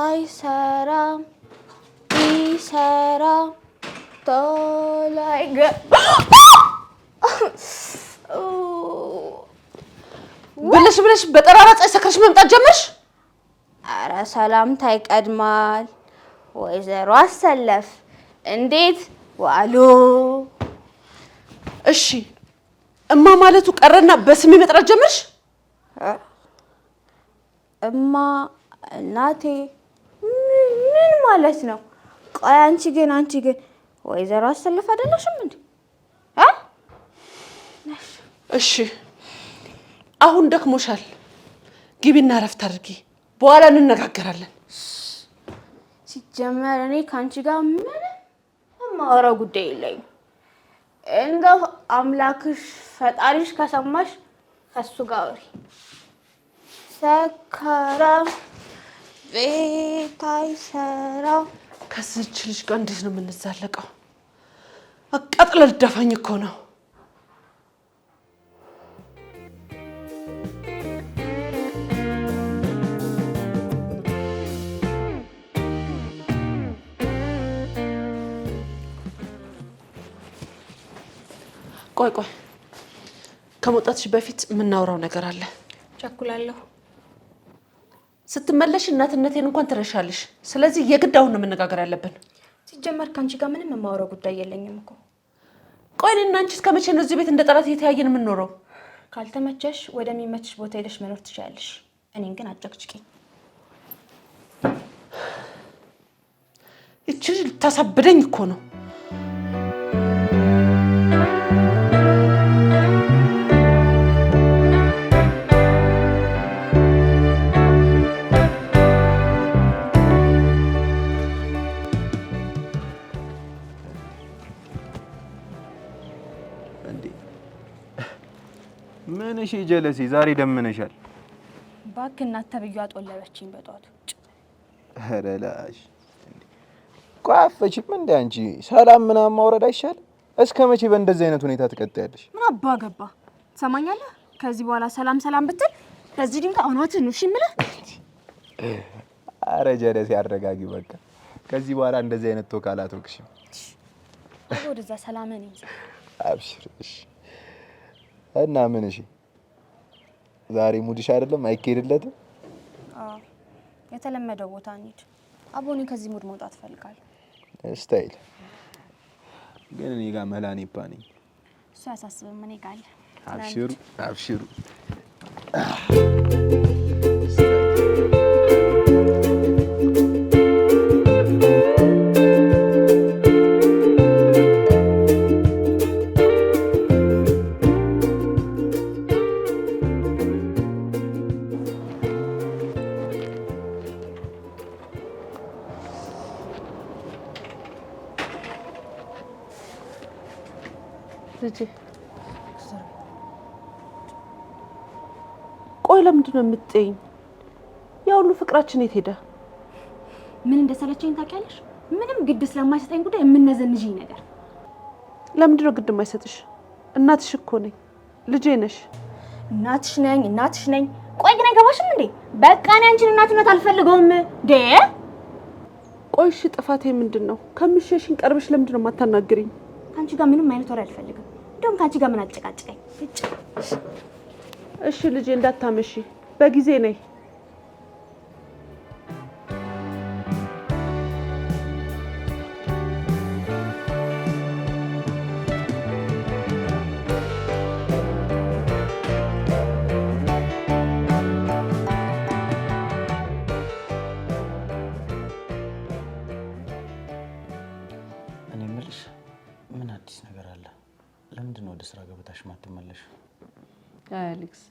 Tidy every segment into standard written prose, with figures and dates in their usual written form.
አይሰራም ይሰራ ቶላይ ብለሽ በጠራራ ፀሐይ ሰክረሽ መምጣት ጀመርሽ? አረ ሰላምታ ይቀድማል። ወይዘሮ አሰለፍ እንዴት ዋሉ? እሺ እማ ማለቱ ቀረና በስሜ መጥራት ጀመርሽ? እማ እናቴ ምን ማለት ነው? ቆይ አንቺ ግን ወይዘሮ አሰለፍ አይደለሽም እንዴ? እሺ አሁን ደክሞሻል። ግቢና ረፍት አድርጊ። በኋላ እንነጋገራለን። ሲጀመር እኔ ካንቺ ጋር ምን የማወራው ጉዳይ የለኝም። እንደው አምላክሽ ፈጣሪሽ ከሰማሽ ከሱ ጋር ወሪ። ሰካራም ቤት አይሰራም። ከዚህች ልጅ ጋር እንዴት ነው የምንዛለቀው? አቃጥለ ልደፋኝ እኮ ነው። ቆይ ከመውጣትሽ በፊት የምናወራው ነገር አለ። ቸኩላለሁ። ስትመለሽ እናትነቴን እንኳን ትረሻለሽ። ስለዚህ የግድ አሁን ነው መነጋገር ያለብን። ሲጀመር ካንቺ ጋር ምንም የማወራው ጉዳይ የለኝም እኮ። ቆይ እኔና አንቺ እስከ መቼ ነው እዚህ ቤት እንደ ጠላት እየተያየን የምንኖረው? ካልተመቸሽ ወደሚመችሽ ቦታ ሄደሽ መኖር ትችያለሽ። እኔን ግን አጨቅጭቂኝ። እቺ ልታሳብደኝ እኮ ነው። ምንሽ ጀለሲ ዛሬ ደምነሻል? እባክህ እናት ተብዬው አጦለበችኝ በጧቱ። አረላሽ ቋፈችም እንደ አንቺ ሰላም ምናምን ማውረድ አይሻል? እስከ መቼ በእንደዚህ አይነት ሁኔታ ትቀጥያለሽ? ምን አባ ገባ ትሰማኛለህ? ከዚህ በኋላ ሰላም ብትል ከዚህ ድንጋ አውናትን ነው እሺ የምልህ። አረ ጀለሲ አረጋጊ በቃ። ከዚህ በኋላ እንደዚህ አይነት ቶካላት ወክሽም ወደዛ ሰላምን ይዘ አብሽር። እሺ እና ምን እሺ ዛሬ ሙድሽ አይደለም አይኬድለትም? የተለመደው ቦታ እንሂድ። አቦኔ ከዚህ ሙድ መውጣት ፈልጋለሁ። ስታይል ግን እኔ ጋር መላኔ ፓኒ እሱ ያሳስብም እኔ ጋር አለ። አብሽሩ ቆይ ለምንድን ነው የምትጠይኝ? ያ ሁሉ ፍቅራችን የት ሄደ? ምን እንደሰለቸኝ ታውቂያለሽ? ምንም ግድ ስለማይሰጠኝ ጉዳይ የምነዘንዥኝ ነገር። ለምንድን ነው ግድ የማይሰጥሽ? እናትሽ እኮ ነኝ፣ ልጄ ነሽ። እናትሽ ነኝ። ቆይ ግን አይገባሽም እንዴ? በቃ እኔ አንቺን እናትነት አልፈልገውም ዴ። ቆይ እሺ ጥፋቴ ምንድን ነው? ከምሸሽኝ ቀርብሽ ለምንድን ነው የማታናግሪኝ? ካንቺ ጋር ምንም አይነት ወሬ አልፈልግም። እንደውም ካንቺ ጋር ምን አጨቃጨቀኝ? እሺ ልጄ እንዳታመሺ፣ በጊዜ ነይ። እኔ የምልሽ ምን አዲስ ነገር አለ? ለምንድን ነው ወደ ስራ ገበታሽ ማትመለሽ? አሌክስ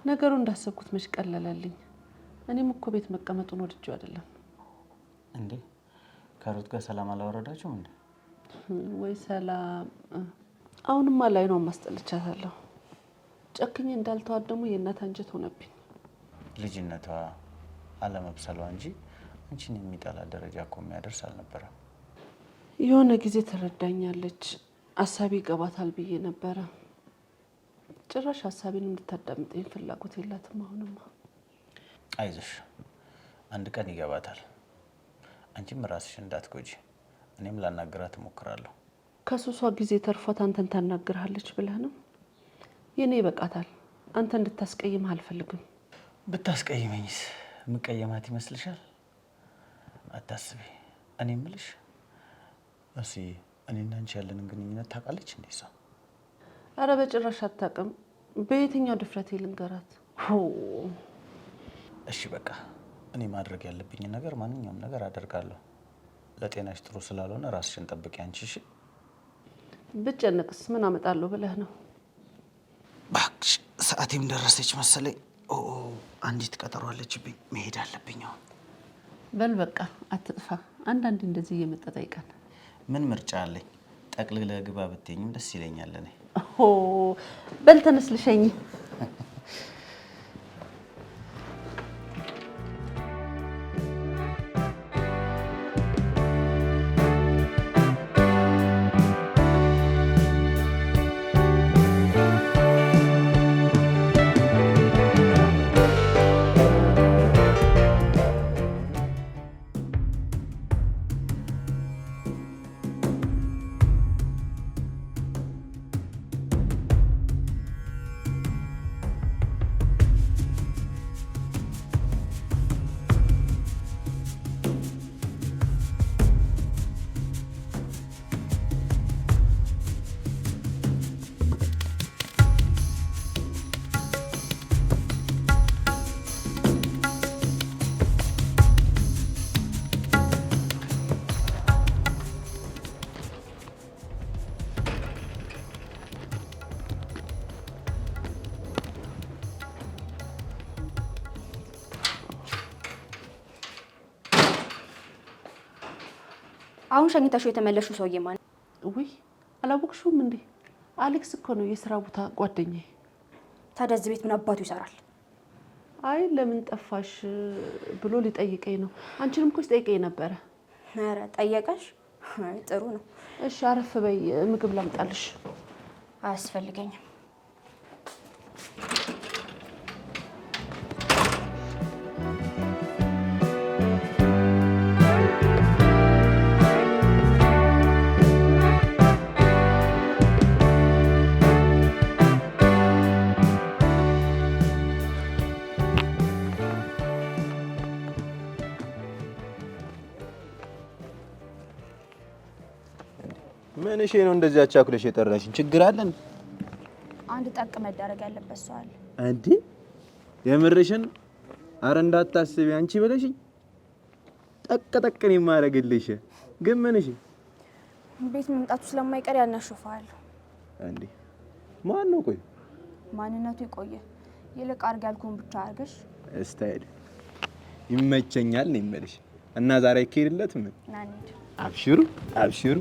ነገሩ እንዳሰብኩት መች ቀለለልኝ። እኔም እኮ ቤት መቀመጡን ወድጄው አይደለም። እንዴ ከሩት ጋር ሰላም አላወረዳችሁም እንዴ? ወይ ሰላም። አሁንማ ላይ ነው ማስጠልቻታለሁ። ጨክኜ እንዳልተዋት ደግሞ የእናት አንጀት ሆነብኝ። ልጅነቷ አለመብሰሏ እንጂ አንቺን የሚጠላ ደረጃ እኮ የሚያደርስ አልነበረም። የሆነ ጊዜ ትረዳኛለች፣ አሳቢ ይገባታል ብዬ ነበረ። ጭራሽ ሀሳቤን እንድታዳምጠኝ ፍላጎት የላትም። አሁንማ አይዞሽ፣ አንድ ቀን ይገባታል። አንቺም ራስሽን እንዳትጎጂ፣ እኔም ላናግራት እሞክራለሁ። ከሱሷ ጊዜ ተርፏት አንተን ታናግርሃለች ብለህ ነው? የኔ ይበቃታል። አንተ እንድታስቀይምህ አልፈልግም። ብታስቀይመኝስ ምቀየማት ይመስልሻል? አታስቢ። እኔ እምልሽ እሺ፣ እኔና አንቺ ያለንን ግንኙነት ታውቃለች እንዴ እሷ? አረ በጭራሽ አታውቅም። በየትኛው ድፍረቴ ልንገራት? እሺ በቃ እኔ ማድረግ ያለብኝ ነገር ማንኛውም ነገር አደርጋለሁ። ለጤናሽ ጥሩ ስላልሆነ ራስሽን ጠብቂ አንቺ። እሺ ብጨነቅስ ምን አመጣለሁ ብለህ ነው? እባክሽ ሰዓቴም ደረሰች መሰለኝ። አንዲት ቀጠሮ አለችብኝ፣ መሄድ አለብኝ አሁን። በል በቃ አትጥፋ። አንዳንዴ እንደዚህ እየመጣ ጠይቀን። ምን ምርጫ አለኝ? ጠቅልለህ ግባ ብትይኝም ደስ ይለኛል እኔ። በል ተነስ ልሸኝ። አሁን ሸኝታሽው የተመለሽው ሰውዬ ማለት? ውይ አላወቅሽውም እንዴ? አሌክስ እኮ ነው የሥራ ቦታ ጓደኛዬ። ታዲያ እዚህ ቤት ምን አባቱ ይሰራል? አይ ለምን ጠፋሽ ብሎ ሊጠይቀኝ ነው። አንቺንም እኮ ሲጠይቀኝ ነበረ። ኧረ ጠየቀሽ? አይ ጥሩ ነው። እሺ አረፍ በይ፣ ምግብ ላምጣልሽ። አያስፈልገኝም። ምን እሺ ነው እንደዚህ አቻኩለሽ የጠራሽኝ? ችግር አለን? አንድ ጠቅ መደረግ ያለበት ሰው አለ። እንዴ የምርሽን? አረ እንዳታስቢ አንቺ ብለሽኝ ጠቅ የማደርግልሽ። ግን ምን እሺ? ቤት መምጣቱ ስለማይቀር ያናሽፋል። እንዴ ማን ነው? ቆይ ማንነቱ ይቆየ። ይልቅ አርግ ያልኩን ብቻ አርገሽ። ስታይል ይመቸኛል ነው የምልሽ። እና ዛሬ ይኬድለት ምን? ናንድ አብሽሩ አብሽሩ።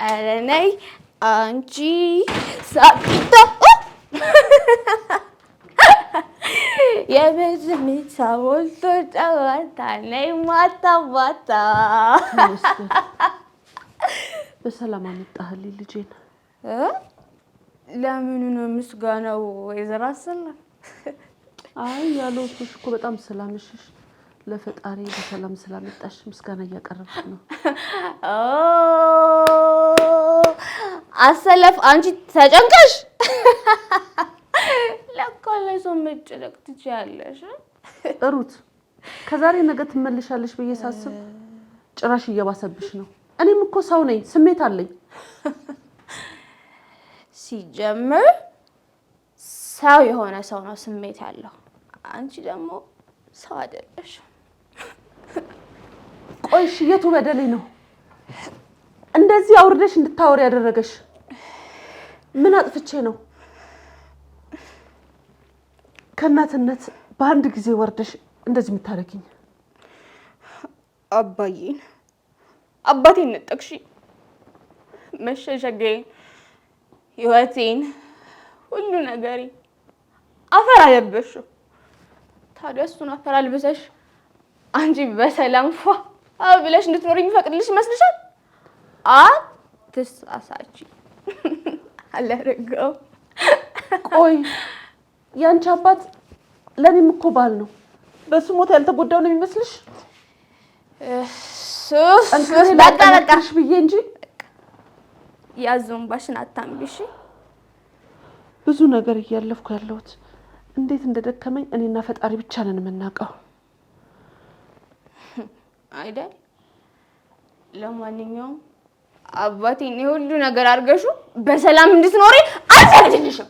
አለነይ አንቺ ሳቂታ የበዝምታ ወልቶ ጨዋታ ነይ ማታ ማታ። በሰላም አመጣህልኝ ልጄን። ለምኑ ነው ምስጋናው? ወይዘሮ ሰላም አይ ያለውሽ እኮ በጣም ስላመሸሽ ለፈጣሪ በሰላም ስላመጣሽ ምስጋና እያቀረብሽ ነው። አሰለፍ አንቺ ተጨንቀሽ ለካ ለሰው መጨነቅ ትችያለሽ። ሩት ከዛሬ ነገ ትመለሻለሽ ብዬ ሳስብ ጭራሽ እየባሰብሽ ነው። እኔም እኮ ሰው ነኝ፣ ስሜት አለኝ። ሲጀምር ሰው የሆነ ሰው ነው ስሜት ያለው። አንቺ ደግሞ ሰው አይደለሽ። ቆይሽ የቱ በደሌ ነው እንደዚህ አውርደሽ እንድታወሪ ያደረገሽ? ምን አጥፍቼ ነው ከእናትነት በአንድ ጊዜ ወርደሽ እንደዚህ የምታረጊኝ? አባቴን ነጠቅሽ፣ መሸሸጌን፣ ህይወቴን፣ ሁሉ ነገሬ አፈር አለበሽው። ታዲያ እሱን አፈር አልብሰሽ አንቺ በሰላም ፏ ብለሽ እንድትኖሪ የሚፈቅድልሽ ይመስልሻል? አትሳሳቺ። አላረገው። ቆይ ያንቺ አባት ለኔም እኮ ባል ነው። በሱ ሞት ያልተጎዳው ነው የሚመስልሽ? በቃ ብዬ እንጂ ያዞን ባሽን አታምቢሽ። ብዙ ነገር እያለፍኩ ያለሁት እንዴት እንደደከመኝ እኔና ፈጣሪ ብቻ ነን የምናውቀው አይደል? ለማንኛውም አባቴን የሁሉ ነገር አድርገሹ በሰላም እንድትኖሪ አልፈቅድልሽም።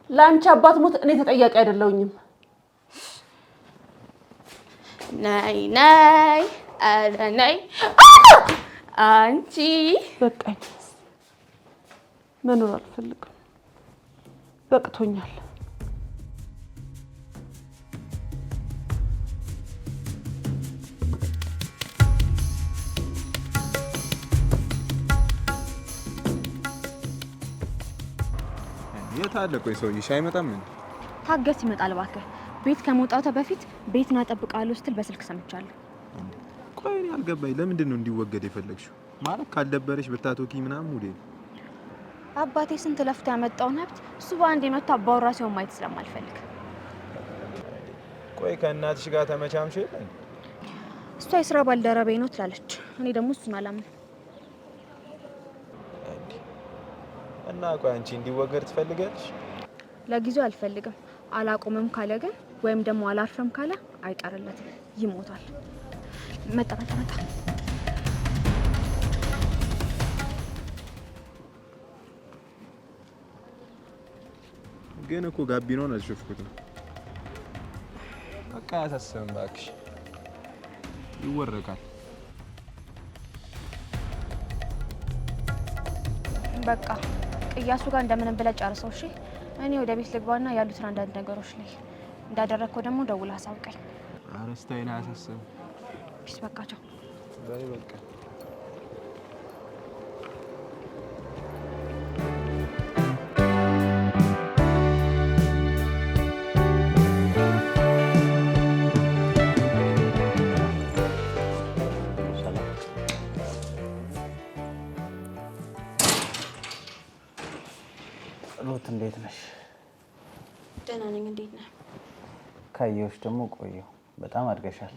ለአንቺ አባት ሞት እኔ ተጠያቂ አይደለሁኝም። ነይ ነይ፣ ኧረ ነይ አንቺ። በቃኝ፣ መኖር አልፈልግም፣ በቅቶኛል። የት አለ? ቆይ ሰውዬሽ አይመጣም እንዴ? ታገስ ይመጣል እባክህ። ቤት ከመውጣቱ በፊት ቤትን አጠብቃለሁ ስትል በስልክ ሰምቻለሁ። ቆይ እኔ አልገባኝ። ለምንድን ነው እንዲወገድ የፈለግሽው? ማለት ካልደበረሽ ብታቶኪ ምናምን ሙዴ። አባቴ ስንት ለፍቶ ያመጣውን ሀብት እሱ በአንድ የመቶ አባወራ ሲሆን ማየት ስለማልፈልግ። ቆይ ከእናትሽ ጋር ተመቻምሽ የለ? እሷ የስራ ባልደረባዬ ነው ትላለች፣ እኔ ደግሞ እሱን አላምንም። እና ቆይ አንቺ እንዲወገድ ትፈልጋለሽ? ለጊዜው አልፈልግም። አላቆምም ካለ ግን ወይም ደግሞ አላርፈም ካለ አይቀርለትም፣ ይሞታል። መጣ። ግን እኮ ጋቢናውን አልሸፍኩትም። በቃ አያሳስብም እባክሽ፣ ይወረቃል። በቃ ቅያሱ ጋር እንደምንም ብለህ ጨርሰው እሺ። እኔ ወደ ቤት ልግባና ያሉትን አንዳንድ ነገሮች ላይ እንዳደረግከው ደግሞ ደውለህ አሳውቀኝ። አረስታይና አያሳስብም። ፒስ በቃቸው። በቃ ሩት እንዴት ነሽ? ደህና ነኝ። እንዴት ነህ? ካየሁሽ ደግሞ ቆየሁ። በጣም አድገሻል።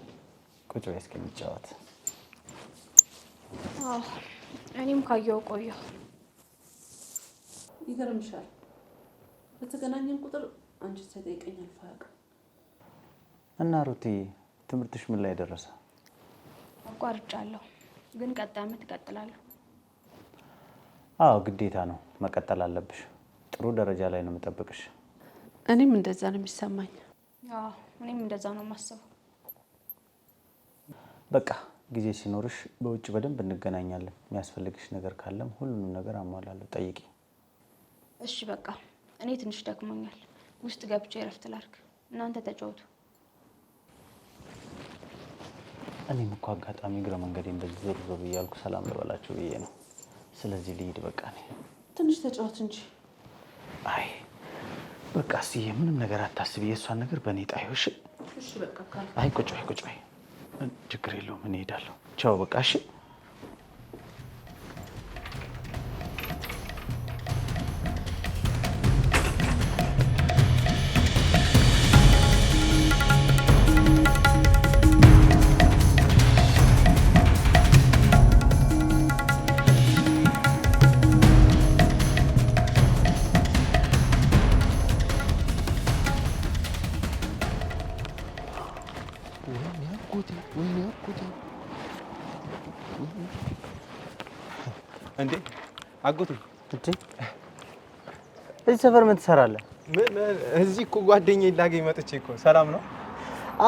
ቁጭ በይ እስኪ እንጫወት። እኔም ካየሁ ቆየሁ። ይገርምሻል፣ በተገናኘን ቁጥር አንቺ ሳይጠይቀኝ አልፎ አያውቅም። እና ሩቲ ትምህርትሽ ምን ላይ ደረሰ? አቋርጫለሁ፣ ግን ቀጣይ ዓመት እቀጥላለሁ። አዎ ግዴታ ነው፣ መቀጠል አለብሽ። ጥሩ ደረጃ ላይ ነው የምጠብቅሽ። እኔም እንደዛ ነው የሚሰማኝ። እኔም እንደዛ ነው የማስበው። በቃ ጊዜ ሲኖርሽ በውጭ በደንብ እንገናኛለን። የሚያስፈልግሽ ነገር ካለም ሁሉንም ነገር አሟላለሁ፣ ጠይቂ። እሺ በቃ እኔ ትንሽ ደክሞኛል፣ ውስጥ ገብቼ እረፍት ላድርግ። እናንተ ተጫወቱ። እኔም እኮ አጋጣሚ እግረ መንገዴ እንደዚህ ዞር ዞር እያልኩ ሰላም ልበላችሁ ብዬ ነው። ስለዚህ ልሂድ በቃ። እኔ ትንሽ ተጫወት እንጂ። አይ በቃ እስዬ ምንም ነገር አታስቢ። የእሷን ነገር በእኔ ጣዩ። እሺ እሺ በቃ ካል አይ ቁጭ በይ። ችግር የለውም እኔ እሄዳለሁ። ቻው በቃ እሺ። እንዴ አጎቴ፣ እዚህ ሰፈር ምን ትሰራለህ? እዚህ እኮ ጓደኛዬን ላገኝ መጥቼ እኮ። ሰላም ነው?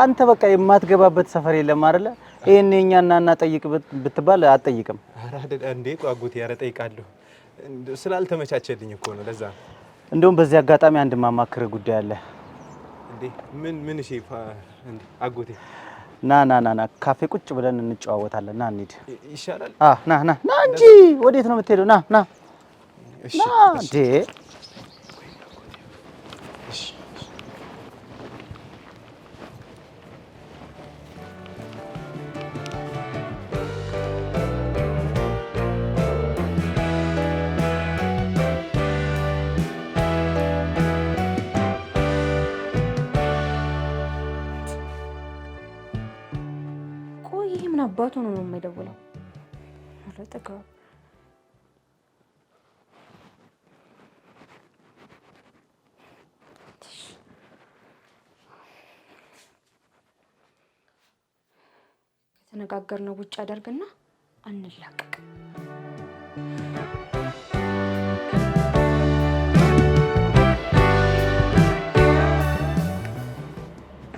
አንተ በቃ የማትገባበት ሰፈር የለም አይደለ? ይሄን የኛና እና ጠይቅ ብትባል አትጠይቅም። ኧረ እንዴ አጎቴ፣ ኧረ እጠይቃለሁ። ስላልተመቻቸልኝ እኮ ነው፣ ለዛ። እንደውም በዚህ አጋጣሚ አንድ ማማክር ጉዳይ አለ። እንዴ ምን? እሺ እንዴ አጎቴ፣ ና ካፌ ቁጭ ብለን እንጨዋወታለን። ና እንሂድ ይሻላል። ና እንጂ ወዴት ነው የምትሄደው? ና እሺ እንዴ እሺ ምን አባቱ ነው የማይደውለው? አለጠጋ ከተነጋገርነው ውጭ አደርግና አንላቀቅ።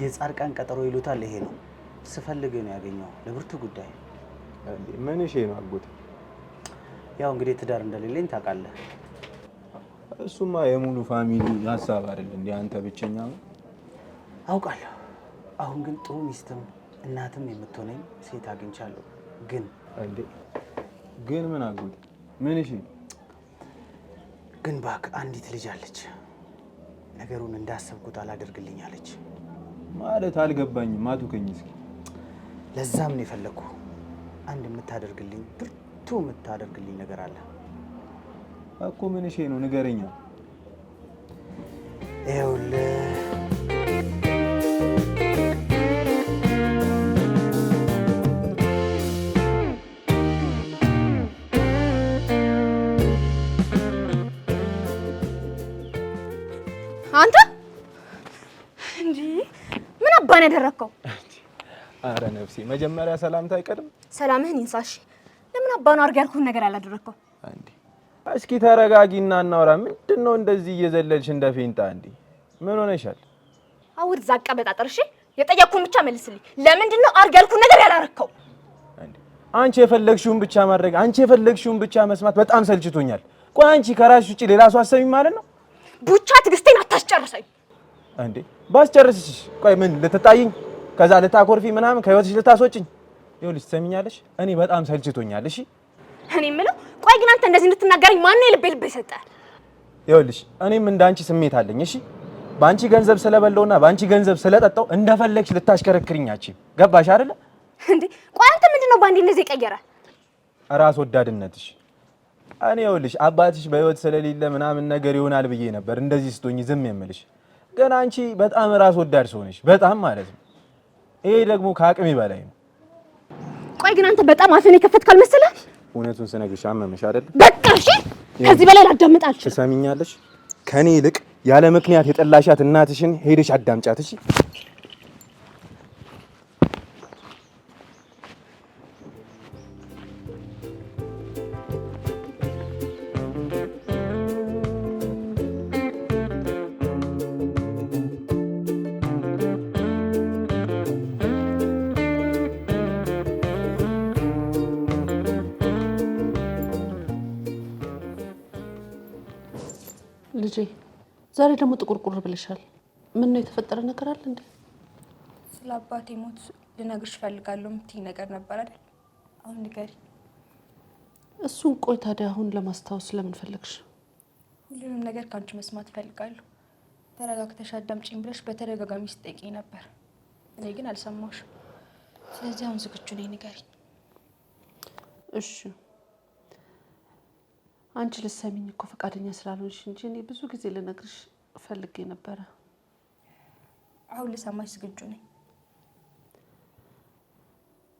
የጻድቃን ቀጠሮ ይሉታል ይሄ ነው። ስፈልግ ነው ያገኘው ለብርቱ ጉዳይ። ምን እሺ ነው አጎቴ? ያው እንግዲህ ትዳር እንደሌለኝ ታውቃለህ። እሱማ የሙሉ ፋሚሊ ሀሳብ አይደል እንዴ? አንተ ብቸኛ ነው አውቃለሁ። አሁን ግን ጥሩ ሚስትም እናትም የምትሆነኝ ሴት አግኝቻለሁ። ግን ምን አጎቴ? ምን እሺ? ግን እባክህ አንዲት ልጅ አለች። ነገሩን እንዳሰብኩት አላደርግልኝ አለች። ማለት አልገባኝም። አቱከኝ እስኪ። ለዛም ነው የፈለኩ። አንድ የምታደርግልኝ ብርቱ የምታደርግልኝ ነገር አለ እኮ። ምን እሺ ነው ንገረኛ። ይኸውልህ አንተ እንጂ ምን አባን ያደረከው? አረ ነፍሴ መጀመሪያ ሰላምታ አይቀድም? ሰላምህን ይንሳሽ። ለምን አባን አርጋ ያልኩት ነገር ያላደረከው? አንዴ እስኪ ተረጋጊና እናውራ። ምንድነው እንደዚህ እየዘለልሽ እንደ ፌንጣ? አንዴ ምን ሆነሻል? አውር ዛቀ በጣጠር። እሺ የጠየቅኩን ብቻ መልስልኝ። ለምንድነው አርጋ ያልኩት ነገር ያላረከው? አንዴ አንቺ የፈለግሽውን ብቻ ማድረግ፣ አንቺ የፈለግሽውን ብቻ መስማት በጣም ሰልችቶኛል። ቆይ አንቺ ከራስሽ ውጪ ሌላ ሰው አሰሚ ማለት ነው? ብቻ ትግስቴን አታስጨርሰኝ። አንዴ ባስጨርስሽ፣ ቆይ ምን ልትጣይኝ፣ ከዛ ልታኮርፊ ምናምን ከህይወትሽ ልታስወጭኝ? ይኸውልሽ ትሰሚኛለሽ፣ እኔ በጣም ሰልችቶኛል። እሺ እኔ የምለው ቆይ ግን አንተ እንደዚህ እንድትናገረኝ ማን ነው ልብ የሰጠህ? ይኸውልሽ እኔም እንዳንቺ ስሜት አለኝ። እሺ ባንቺ ገንዘብ ስለበለውና ባንቺ ገንዘብ ስለጠጣው እንደፈለግሽ ልታሽከረክሪኛቺ። ገባሽ አይደለ እንዴ? ቆይ አንተ ምንድነው ባንዴ እንደዚህ ቀየረ? ራስ ወዳድነትሽ። እኔ ይኸውልሽ አባትሽ በህይወት ስለሌለ ምናምን ነገር ይሆናል ብዬ ነበር እንደዚህ ስትሆኚ ዝም የምልሽ። ግን አንቺ በጣም ራስ ወዳድ ሰው ነሽ፣ በጣም ማለት ነው። ይሄ ደግሞ ከአቅሜ በላይ ነው። ቆይ ግን አንተ በጣም አፍህን የከፈትክ አልመሰለህም? እውነቱን ስነግርሽ አመመሽ አይደል? በቃ እሺ፣ ከዚህ በላይ ላዳምጥ አልችልም። ትሰሚኛለሽ? ከኔ ይልቅ ያለ ምክንያት የጠላሻት እናትሽን ሄደሽ አዳምጫት። እሺ ልጄ ዛሬ ደግሞ ጥቁርቁር ብለሻል። ምን ነው የተፈጠረ ነገር አለ እንዴ? ስለ አባቴ ሞት ልነግርሽ ፈልጋለሁ የምትይ ነገር ነበር አይደል? አሁን ንገሪ። እሱን ቆይ ታዲያ አሁን ለማስታወስ ለምን ፈለግሽ? ሁሉንም ነገር ካንቺ መስማት ፈልጋለሁ። ተረጋግተሽ አዳምጪኝ ብለሽ በተደጋጋሚ ስትጠይቂኝ ነበር። እኔ ግን አልሰማሁሽም። ስለዚህ አሁን ዝግጁ ነኝ፣ ንገሪ። እሺ አንቺ ልትሰሚኝ እኮ ፈቃደኛ ስላልሆንሽ እንጂ እኔ ብዙ ጊዜ ልነግርሽ ፈልጌ ነበረ። አሁን ልሰማሽ ዝግጁ ነኝ።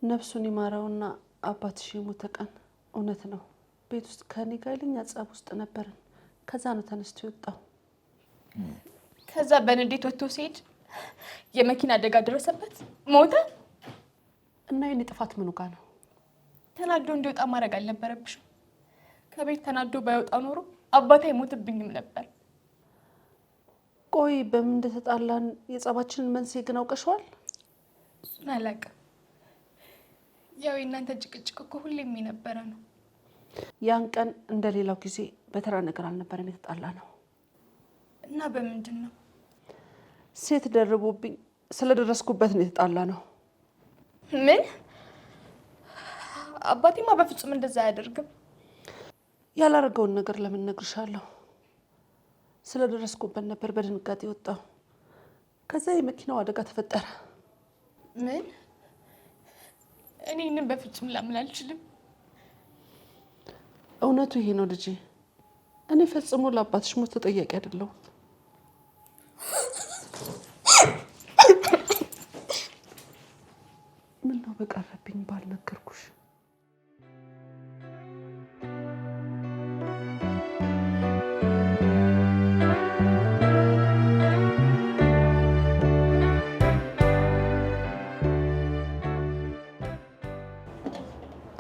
ነፍሱን ይማረውና አባትሽ የሞተ ቀን እውነት ነው ቤት ውስጥ ከኔ ጋር ልኛ ጸብ ውስጥ ነበርን። ከዛ ነው ተነስቶ የወጣው። ከዛ በንዴት ወጥቶ ሲሄድ የመኪና አደጋ ደረሰበት፣ ሞተ። እና የኔ ጥፋት ምኑ ጋር ነው? ተናዶ እንዲወጣ ማድረግ አልነበረብሽም። ከቤት ተናዶ ባይወጣ ኖሮ አባቴ አይሞትብኝም ነበር። ቆይ በምን እንደተጣላን የጸባችንን መንስኤ ግን አውቀሽዋል? እሱን አላውቅም። ያው የእናንተ ጭቅጭቅ እኮ ሁሌም የነበረ ነው። ያን ቀን እንደሌላው ጊዜ በተራ ነገር አልነበረም የተጣላ ነው። እና በምንድን ነው? ሴት ደርቦብኝ ስለደረስኩበት ነው የተጣላ ነው። ምን? አባቴማ በፍጹም እንደዛ አያደርግም። ያላረገውን ነገር ለምን እነግርሻለሁ? ስለደረስኩበት ነበር በድንጋጤ ወጣሁ። ከዛ የመኪናው አደጋ ተፈጠረ። ምን? እኔ ይህንን በፍጹም ላምን አልችልም። እውነቱ ይሄ ነው ልጄ። እኔ ፈጽሞ ለአባትሽ ሞት ተጠያቂ አይደለሁም። ምን ነው በቀረብኝ ባልነገርኩሽ።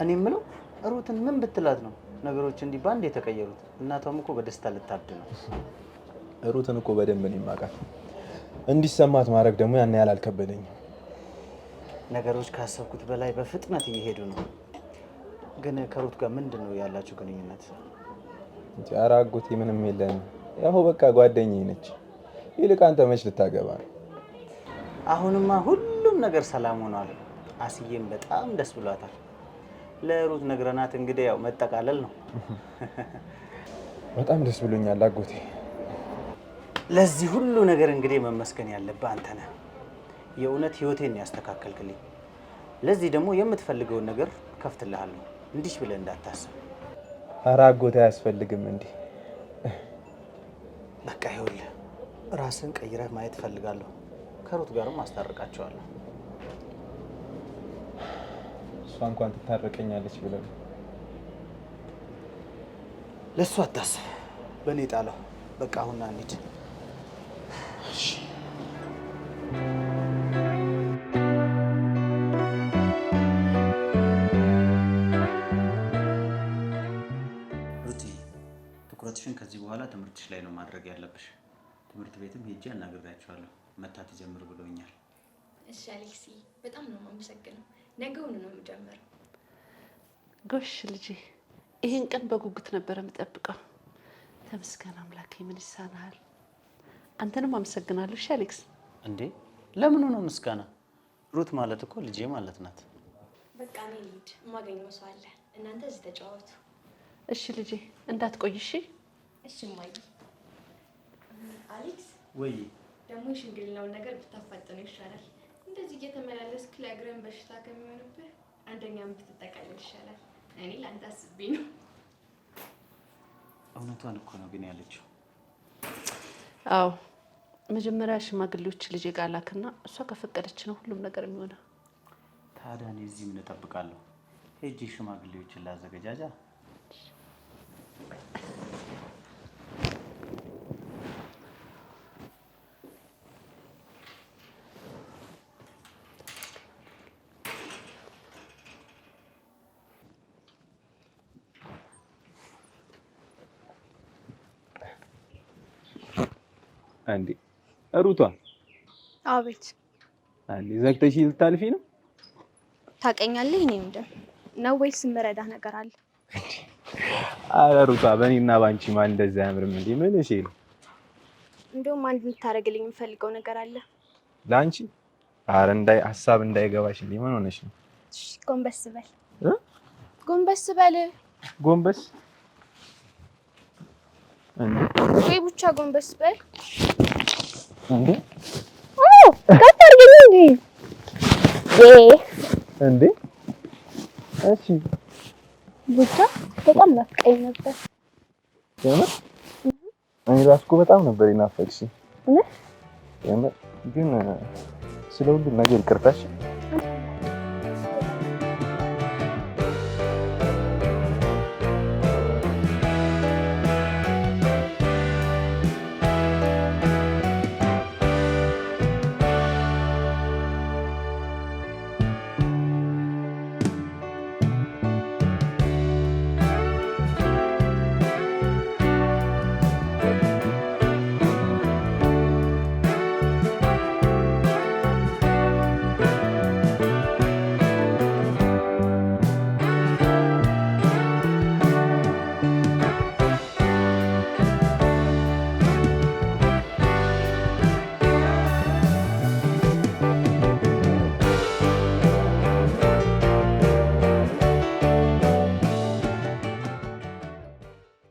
እኔ የምለው ሩትን ምን ብትላት ነው ነገሮች እንዲህ ባንድ የተቀየሩት? እናቷም እኮ በደስታ ልታብድ ነው። ሩትን እኮ በደንብ ነው የማውቃት። እንዲሰማት ማድረግ ደግሞ ያን ያህል አልከበደኝም። ነገሮች ካሰብኩት በላይ በፍጥነት እየሄዱ ነው። ግን ከሩት ጋር ምንድን ነው ያላችሁ ግንኙነት? ኧረ አጎቴ ምንም የለንም። ያው በቃ ጓደኛዬ ነች። ይልቅ አንተ መች ልታገባ ነው? አሁንማ ሁሉም ነገር ሰላም ሆኗል። አስዬም በጣም ደስ ብሏታል። ለሩት ነግረናት እንግዲህ ያው መጠቃለል ነው። በጣም ደስ ብሎኛል አጎቴ። ለዚህ ሁሉ ነገር እንግዲህ መመስገን ያለብህ አንተ ነህ። የእውነት ህይወቴን ያስተካከልክልኝ። ለዚህ ደግሞ የምትፈልገውን ነገር ከፍትልሃለሁ። እንዲህ ብለህ እንዳታስብ። ኧረ አጎቴ አያስፈልግም እንዴ። በቃ ይኸውልህ ራስን ቀይረህ ማየት እፈልጋለሁ። ከሩት ጋርም አስታርቃቸዋለሁ። እሷ እንኳን ትታረቀኛለች ብለው ለእሱ አታስብ። በእኔ ጣለው። በቃ አሁን ና እንሂድ። እሺ ሩቲ፣ ትኩረትሽን ከዚህ በኋላ ትምህርትሽ ላይ ነው ማድረግ ያለብሽ። ትምህርት ቤትም ሄጄ አናግሬያቸዋለሁ። መታ ትጀምር ብሎኛል። እሺ አሌክሲ፣ በጣም ነው የማመሰግነው። ነገውኑ ነው የምጀምረው። ጎሽ ልጄ፣ ይሄን ቀን በጉጉት ነበር የምጠብቀው። ተመስገን አምላኬ፣ ምን ይሳናል። አንተንም አመሰግናለሁ። እሺ አሌክስ። እንዴ ለምን ነው ምስጋና? ሩት ማለት እኮ ልጄ ማለት ናት። በቃ እኔ ልሂድ፣ የማገኘው ሰው አለ። እናንተ እዚህ ተጫወቱ። እሺ ልጄ፣ እንዳትቆይ እሺ። እሺ እማዬ። አሌክስ፣ ወይ ደግሞ የሽምግልናውን ነገር ብታፋጥነው ይሻላል። እንደዚህ እየተመላለስክ ለእግረን በሽታ ከሚሆንብህ አንደኛም ብትጠቀልል ይሻላል። እኔ ለአንተ አስቤ ነው። እውነቷን እኮ ነው ግን ያለችው። አዎ መጀመሪያ ሽማግሌዎች ልጄ ጋር ላክና እሷ ከፈቀደች ነው ሁሉም ነገር የሚሆነው። ታዲያ እኔ እዚህ ምን እጠብቃለሁ? ሄጄ ሽማግሌዎችን ላዘገጃጃ። አንዴ ሩቷ። አቤት። አንዴ ዘግተሽ ልታልፊ ነው? ታውቀኛለህ? እኔ ምንድን ነው ወይስ የምረዳህ ነገር አለ? ኧረ ሩቷ፣ በእኔና ባንቺ ማን እንደዛ ያምርም እንዴ? ምን እሺ ነው? እንደውም አንድ የምታደርግልኝ የምፈልገው ነገር አለ። ላንቺ? ኧረ ሀሳብ እንዳይገባሽ እንዴ። ምን ሆነሽ ነው? እሺ ጎንበስ በል። ጎንበስ በል። ጎንበስ እንዴ? ወይ ብቻ ጎንበስ በል እንዴ? ከታርገኝ እንዴ? እንዴ? እሺ ብቻ በጣም ናፍቀኝ ነበር። የምር እኔ እራሱ እኮ በጣም ነበር የናፈቅሽኝ። እውነት? የምር ግን ስለ ሁሉ ነገር ይቅርታሽ።